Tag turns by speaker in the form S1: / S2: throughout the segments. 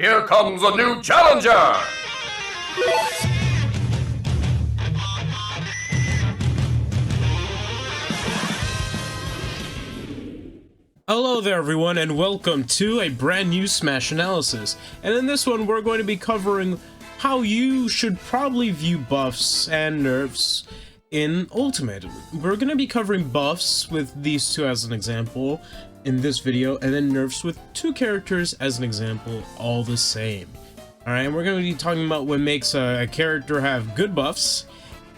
S1: Here comes a new challenger!
S2: Hello there everyone, and welcome to a brand new Smash analysis. And in this one we're going to be covering how you should probably view buffs and nerfs in Ultimate. We're going to be covering buffs with these two as an example in this video, and then nerfs with two characters as an example, all the same. Alright, and we're going to be talking about what makes a character have good buffs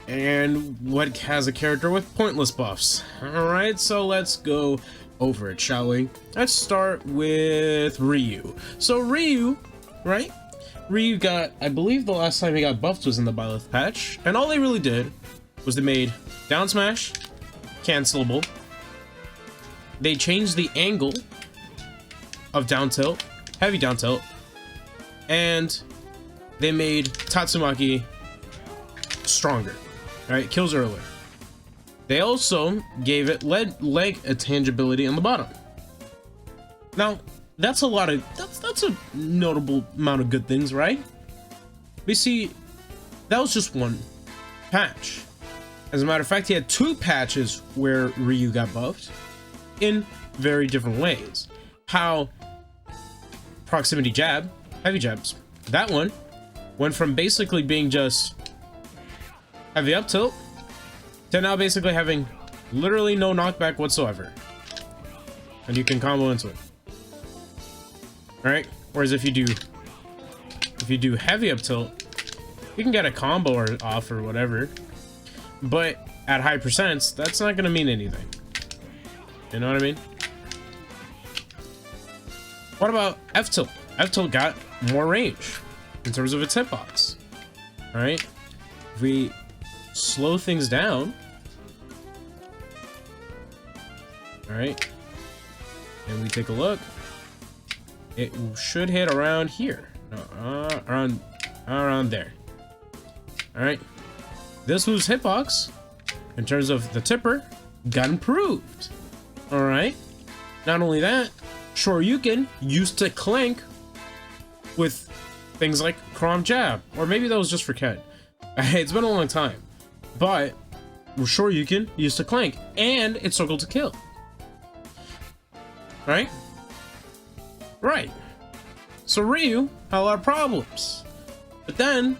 S2: and what has a character with pointless buffs. Alright, so let's go over it, shall we? Let's start with Ryu. So Ryu, right? Ryu got, I believe the last time he got buffed was in the Byleth patch, and all they really did was they made down smash cancelable. They changed the angle of down tilt, heavy down tilt, and they made Tatsumaki stronger, right? Kills earlier. They also gave it leg tangibility on the bottom. Now, that's a lot of that's a notable amount of good things, right? We see that was just one patch. As a matter of fact, he had two patches where Ryu got buffed in very different ways. How proximity jab, heavy jabs, that one went from basically being just heavy up tilt to now basically having literally no knockback whatsoever, and you can combo into it. Right? Whereas if you do heavy up tilt, you can get a combo or off or whatever, but at high percents, that's not gonna mean anything. You know what I mean? What about F tilt? F tilt got more range in terms of its hitbox. All right, if we slow things down, all right, and we take a look, it should hit around here, around there. All right, this was hitbox in terms of the tipper got improved. All right, not only that, Shoryuken used to clank with things like Crom Jab, or maybe that was just for Ken. It's been a long time, but Shoryuken used to clank, and it circled to kill. Right? Right. So Ryu had a lot of problems. But then,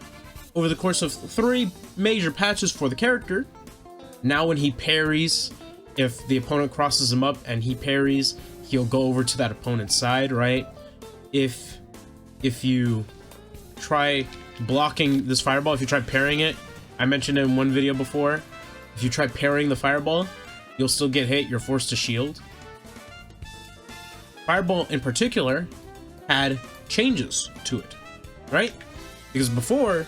S2: over the course of 3 major patches for the character, now when he parries, if the opponent crosses him up and he parries, he'll go over to that opponent's side, right? If you try blocking this fireball, if you try parrying it, I mentioned in one video before, if you try parrying the fireball, you'll still get hit, you're forced to shield. Fireball in particular had changes to it, right? Because before,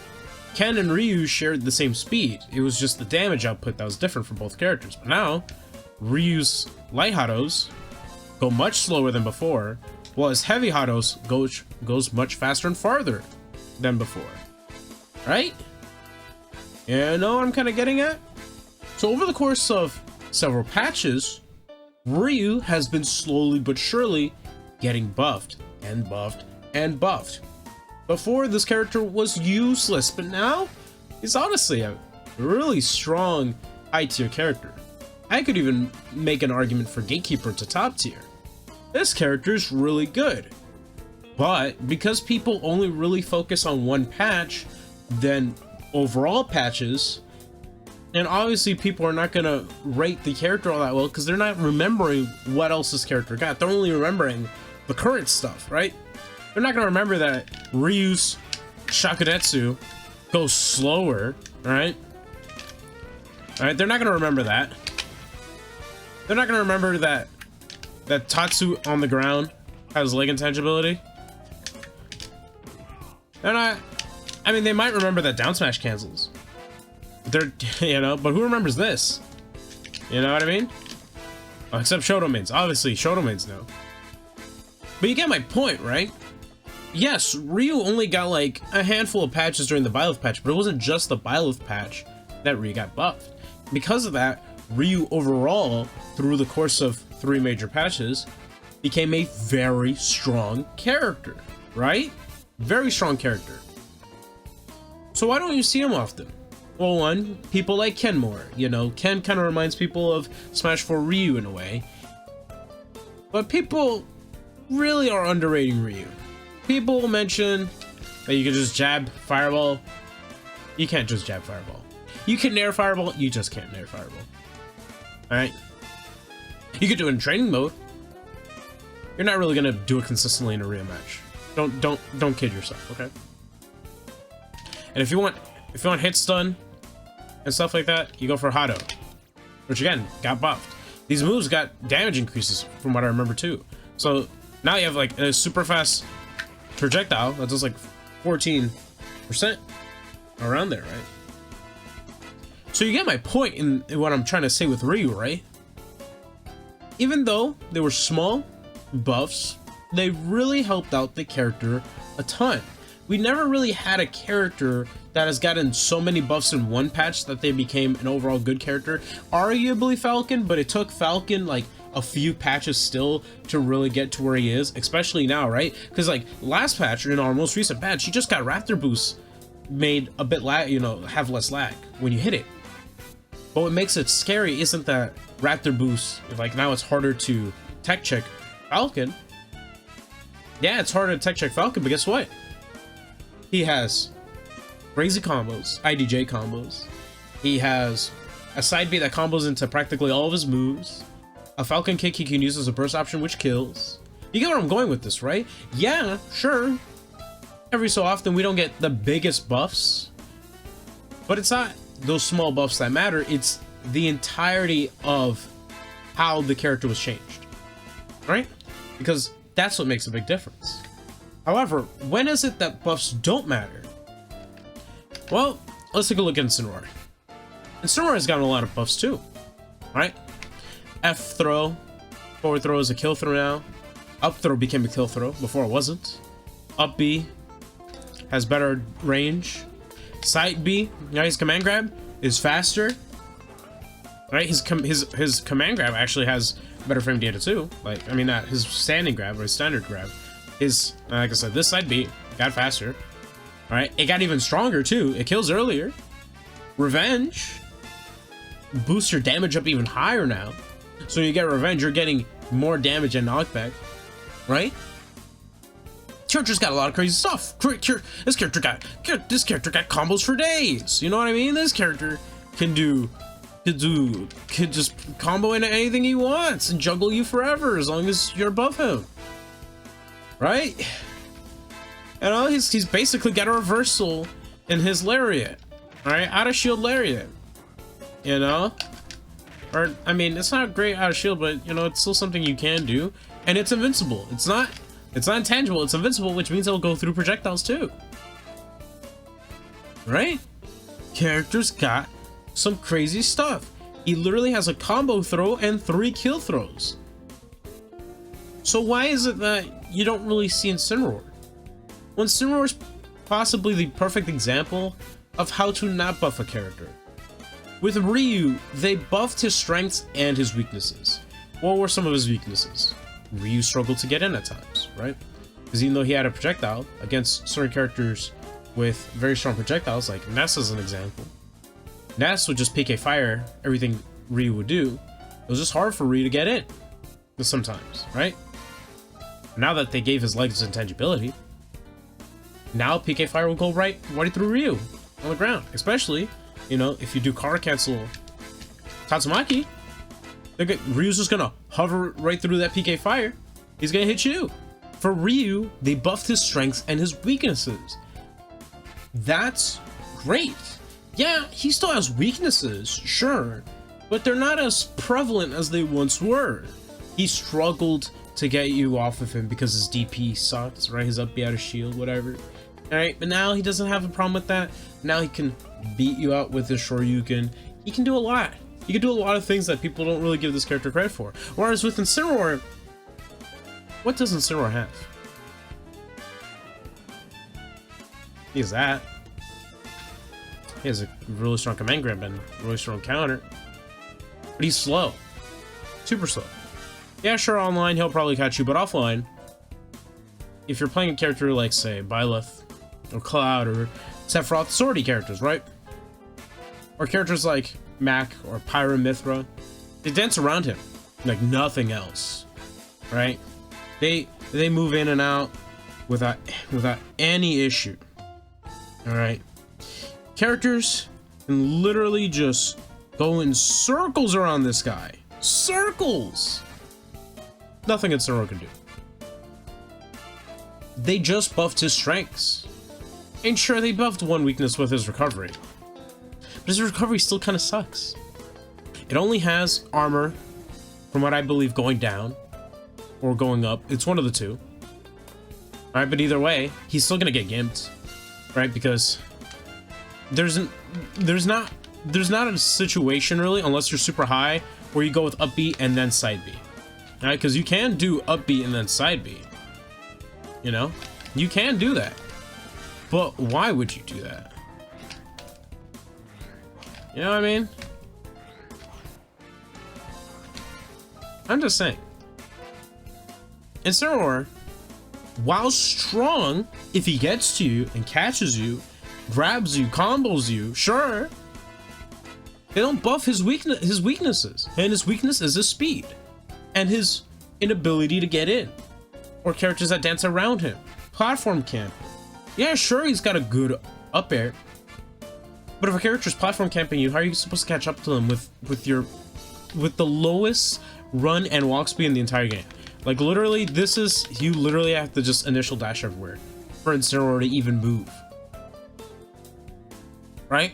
S2: Ken and Ryu shared the same speed. It was just the damage output that was different for both characters. But now, Ryu's light Hados go much slower than before, while his heavy Hados goes much faster and farther than before, right? You know what I'm kind of getting at? So over the course of several patches, Ryu has been slowly but surely getting buffed and buffed and buffed. Before, this character was useless, but now he's honestly a really strong high tier character. I could even make an argument for Gatekeeper to top tier. This character is really good, but because people only really focus on one patch, then overall patches, and obviously people are not gonna rate the character all that well because they're not remembering what else this character got. They're only remembering the current stuff, right? They're not gonna remember that Ryu's Shakunetsu goes slower, right? Alright, they're not gonna remember that. They're not gonna remember that Tatsu on the ground has leg intangibility. They're not. I mean, they might remember that down smash cancels. They're, you know, but who remembers this? You know what I mean? Oh, except Shoto mains. Obviously, Shoto mains know. But you get my point, right? Yes, Ryu only got like a handful of patches during the Byleth patch, but it wasn't just the Byleth patch that Ryu got buffed. Because of that, Ryu overall, through the course of 3 major patches, became a very strong character, right? Very strong character. So why don't you see him often? Well, one, people like Ken more. You know, Ken kind of reminds people of Smash 4 Ryu in a way. But people really are underrating Ryu. People mention that you can just jab Fireball. You can't just jab Fireball. You can nair Fireball, you just can't nair Fireball. Alright? You could do it in training mode. You're not really gonna do it consistently in a Ryu match. Don't kid yourself, okay? And if you want hit stun and stuff like that, you go for Hado, which again got buffed. These moves got damage increases from what I remember too. So now you have like a super fast projectile that does like 14% around there, right? So you get my point in what I'm trying to say with Ryu, right? Even though they were small buffs, they really helped out the character a ton. We never really had a character that has gotten so many buffs in one patch that they became an overall good character. Arguably Falcon, but it took Falcon like a few patches still to really get to where he is, especially now, right? Because like last patch, or in our most recent patch, he just got Raptor boost made a bit lag, you know, have less lag when you hit it. But what makes it scary isn't that Raptor boost, like now it's harder to tech check Falcon. Yeah, it's harder to tech check Falcon, but guess what? He has crazy combos, IDJ combos. He has a side B that combos into practically all of his moves. A Falcon kick he can use as a burst option, which kills. You get where I'm going with this, right? Yeah, sure. Every so often we don't get the biggest buffs, but it's not those small buffs that matter. It's the entirety of how the character was changed, right? Because that's what makes a big difference. However, when is it that buffs don't matter? Well, let's take a look at Incineroar. Incineroar has gotten a lot of buffs too, right? F throw, forward throw is a kill throw now. Up throw became a kill throw, before it wasn't. Up B has better range. Side B, now his command grab is faster. Right, his command grab actually has better frame data too. Like, I mean, not his standing grab or his standard grab. His, like I said, this side B got faster. All right, it got even stronger too. It kills earlier. Revenge boosts your damage up even higher now. So when you get revenge, you're getting more damage and knockback, right? Character's got a lot of crazy stuff. This character got combos for days. You know what I mean? This character could just combo into anything he wants and juggle you forever as long as you're above him, right? You know, he's basically got a reversal in his lariat, right? Out of shield lariat, you know? Or, I mean, it's not great out of shield, but, you know, it's still something you can do. And it's invincible. It's not intangible, it's invincible, which means it'll go through projectiles too. Right? Character's got some crazy stuff. He literally has a combo throw and 3 kill throws. So why is it that you don't really see Incineroar? When Incineroar is possibly the perfect example of how to not buff a character. With Ryu, they buffed his strengths and his weaknesses. What were some of his weaknesses? Ryu struggled to get in at times, right? Because even though he had a projectile against certain characters with very strong projectiles, like Ness as an example, Ness would just PK fire everything Ryu would do. It was just hard for Ryu to get in sometimes, right? Now that they gave his legs intangibility, now PK fire will go right through Ryu on the ground. Especially, you know, if you do car cancel Tatsumaki, Ryu's just gonna hover right through that PK fire. He's gonna hit you. For Ryu, they buffed his strengths and his weaknesses. That's great. Yeah, he still has weaknesses, sure, but they're not as prevalent as they once were. He struggled to get you off of him because his DP sucks, right? His up B out of shield, whatever. Alright, but now he doesn't have a problem with that. Now he can beat you out with his Shoryuken. He can do a lot. He can do a lot of things that people don't really give this character credit for. Whereas with Incineroar, what does Incineroar have? He has that. He has a really strong command grab and really strong counter. But he's slow. Super slow. Yeah, sure, online he'll probably catch you, but offline, if you're playing a character like, say, Byleth or Cloud or Sephiroth, swordy characters, right? Or characters like Mac or Pyramithra, they dance around him like nothing else, right? They move in and out without any issue. All right, characters can literally just go in circles around this guy. Circles. Nothing Incineroar can do. They just buffed his strengths. And sure, they buffed one weakness with his recovery. But his recovery still kind of sucks. It only has armor, from what I believe, going down or going up. It's one of the two. Alright, but either way, he's still gonna get gimped. Right? Because there's not a situation really, unless you're super high, where you go with up B and then side B. Alright, because you can do up B and then side B. You know? You can do that. But why would you do that? You know what I mean? I'm just saying. Incineroar, while strong, if he gets to you and catches you, grabs you, combos you, sure. They don't buff his weaknesses. And his weakness is his speed. And his inability to get in. Or characters that dance around him. Platform camping. Yeah, sure, he's got a good up air. But if a character's platform camping you, how are you supposed to catch up to them with the lowest run and walk speed in the entire game? Like literally, you literally have to just initial dash everywhere for Incineroar to even move. Right?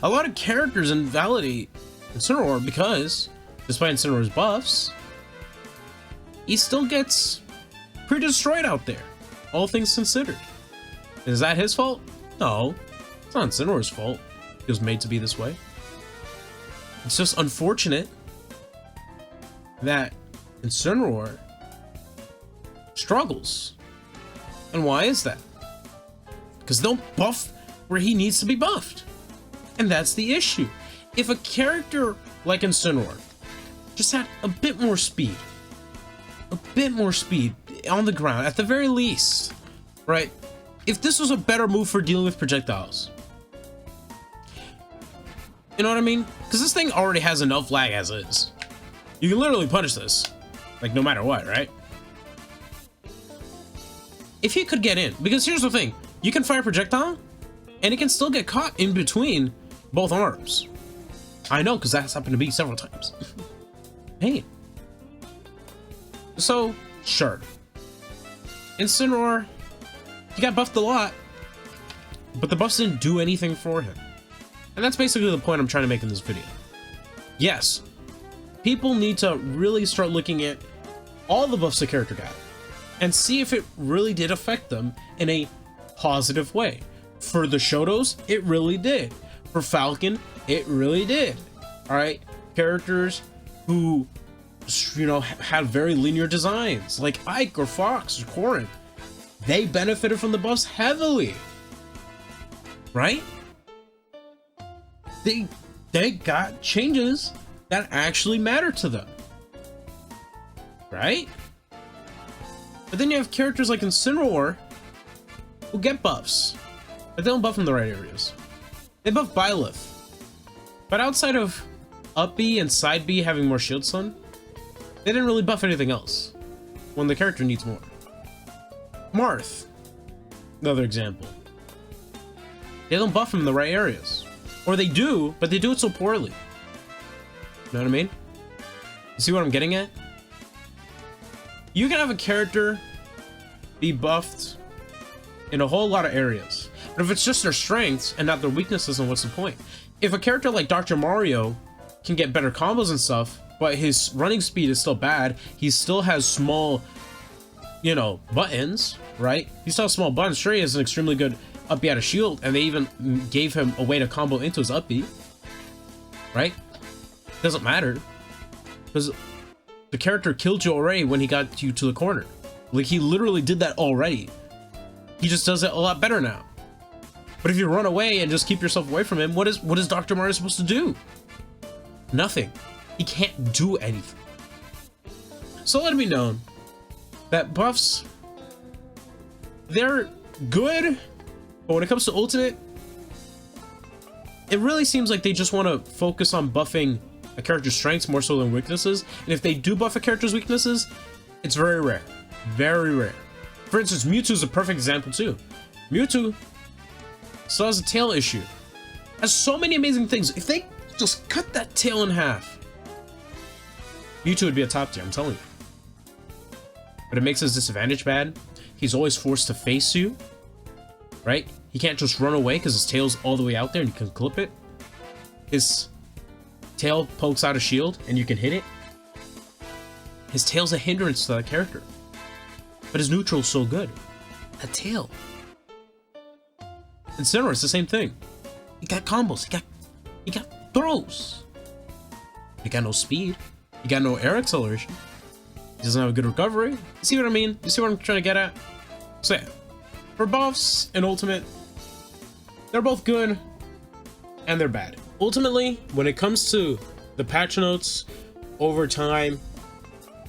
S2: A lot of characters invalidate Incineroar because, despite Incineroar's buffs, he still gets pretty destroyed out there, all things considered. Is that his fault? No. It's not Incineroar's fault. He was made to be this way. It's just unfortunate that Incineroar struggles. And why is that? Because they don't buff where he needs to be buffed. And that's the issue. If a character like Incineroar just had a bit more speed on the ground, at the very least, right? If this was a better move for dealing with projectiles, you know what I mean? Because this thing already has enough lag as is. You can literally punish this, like no matter what, right? If he could get in, because here's the thing, you can fire projectile, and it can still get caught in between both arms. I know, because that's happened to me several times. Hey. So, sure. Incineroar, he got buffed a lot, but the buffs didn't do anything for him. And that's basically the point I'm trying to make in this video. Yes, people need to really start looking at all the buffs the character got and see if it really did affect them in a positive way. For the Shotos, it really did. For Falcon, it really did. All right, characters who, you know, had very linear designs like Ike or Fox or Corrin, they benefited from the buffs heavily, right? They got changes that actually matter to them, right? But then you have characters like Incineroar who get buffs, but they don't buff in the right areas. They buff Byleth, but outside of up B and side B having more shield stun, they didn't really buff anything else when the character needs more. Marth, another example. They don't buff him in the right areas. Or they do, but they do it so poorly. You know what I mean? You see what I'm getting at? You can have a character be buffed in a whole lot of areas. But if it's just their strengths and not their weaknesses, then what's the point? If a character like Dr. Mario can get better combos and stuff, but his running speed is still bad, he still has small, you know, buttons, right? He still has small buttons. Sure, he has an extremely good up B out of shield, and they even gave him a way to combo into his up B, right? Doesn't matter, because the character killed you already when he got you to the corner. Like, he literally did that already. He just does it a lot better now. But if you run away and just keep yourself away from him, what is Dr. Mario supposed to do? Nothing. He can't do anything. So let it be known that buffs they're good, but when it comes to Ultimate, it really seems like they just want to focus on buffing a character's strengths more so than weaknesses. And if they do buff a character's weaknesses, it's very rare. Very rare. For instance, Mewtwo is a perfect example too. Mewtwo still has a tail issue. Has so many amazing things. If they just cut that tail in half, Mewtwo would be a top tier, I'm telling you. But it makes his disadvantage bad. He's always forced to face you, right? He can't just run away because his tail's all the way out there and you can clip it. His tail pokes out a shield and you can hit it. His tail's a hindrance to that character. But his neutral's so good. That tail. And Sinnoh, it's the same thing. He got combos. He got throws. He got no speed. He got no air acceleration. He doesn't have a good recovery. You see what I mean? You see what I'm trying to get at? So yeah, for buffs and Ultimate, they're both good and they're bad. Ultimately, when it comes to the patch notes over time,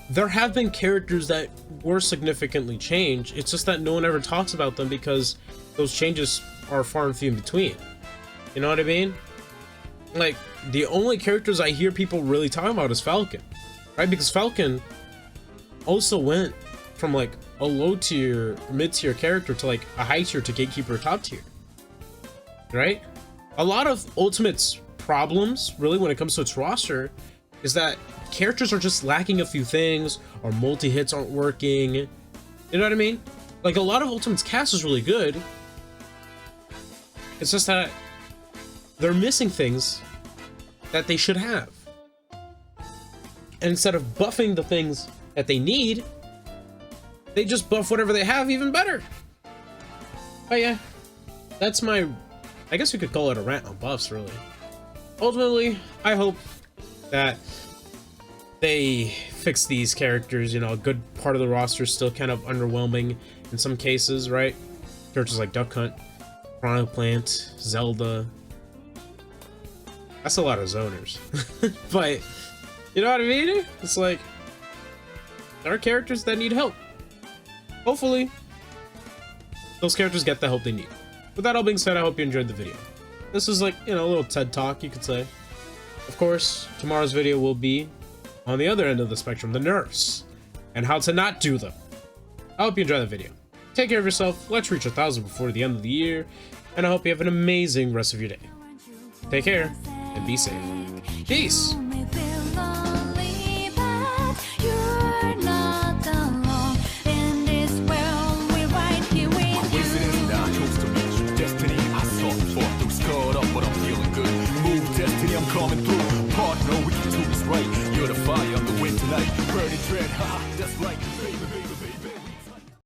S2: there have been characters that were significantly changed. It's just that no one ever talks about them because those changes are far and few in between. You know what I mean? Like, the only characters I hear people really talking about is Falcon, right? Because Falcon also went from like a low tier, mid tier character to like a high tier to gatekeeper top tier, right? A lot of Ultimate's problems, really, when it comes to its roster, is that characters are just lacking a few things, or multi-hits aren't working. You know what I mean? Like, a lot of Ultimate's cast is really good. It's just that they're missing things that they should have. And instead of buffing the things that they need, they just buff whatever they have even better. But yeah, that's my, I guess you could call it a rant on buffs, really. Ultimately, I hope that they fix these characters. You know, a good part of the roster is still kind of underwhelming in some cases, right? Characters like Duck Hunt, Chrono Plant, Zelda. That's a lot of zoners. But, you know what I mean? It's like, there are characters that need help. Hopefully, those characters get the help they need. With that all being said, I hope you enjoyed the video. This is like, you know, a little TED Talk, you could say. Of course, tomorrow's video will be on the other end of the spectrum, the nerfs, and how to not do them. I hope you enjoy the video. Take care of yourself, let's reach 1,000 before the end of the year, and I hope you have an amazing rest of your day. Take care, and be safe. Peace!
S3: Coming through, partner, we can do this right. You're the fire, I'm the wind tonight. Burning dread, ha, that's right, baby.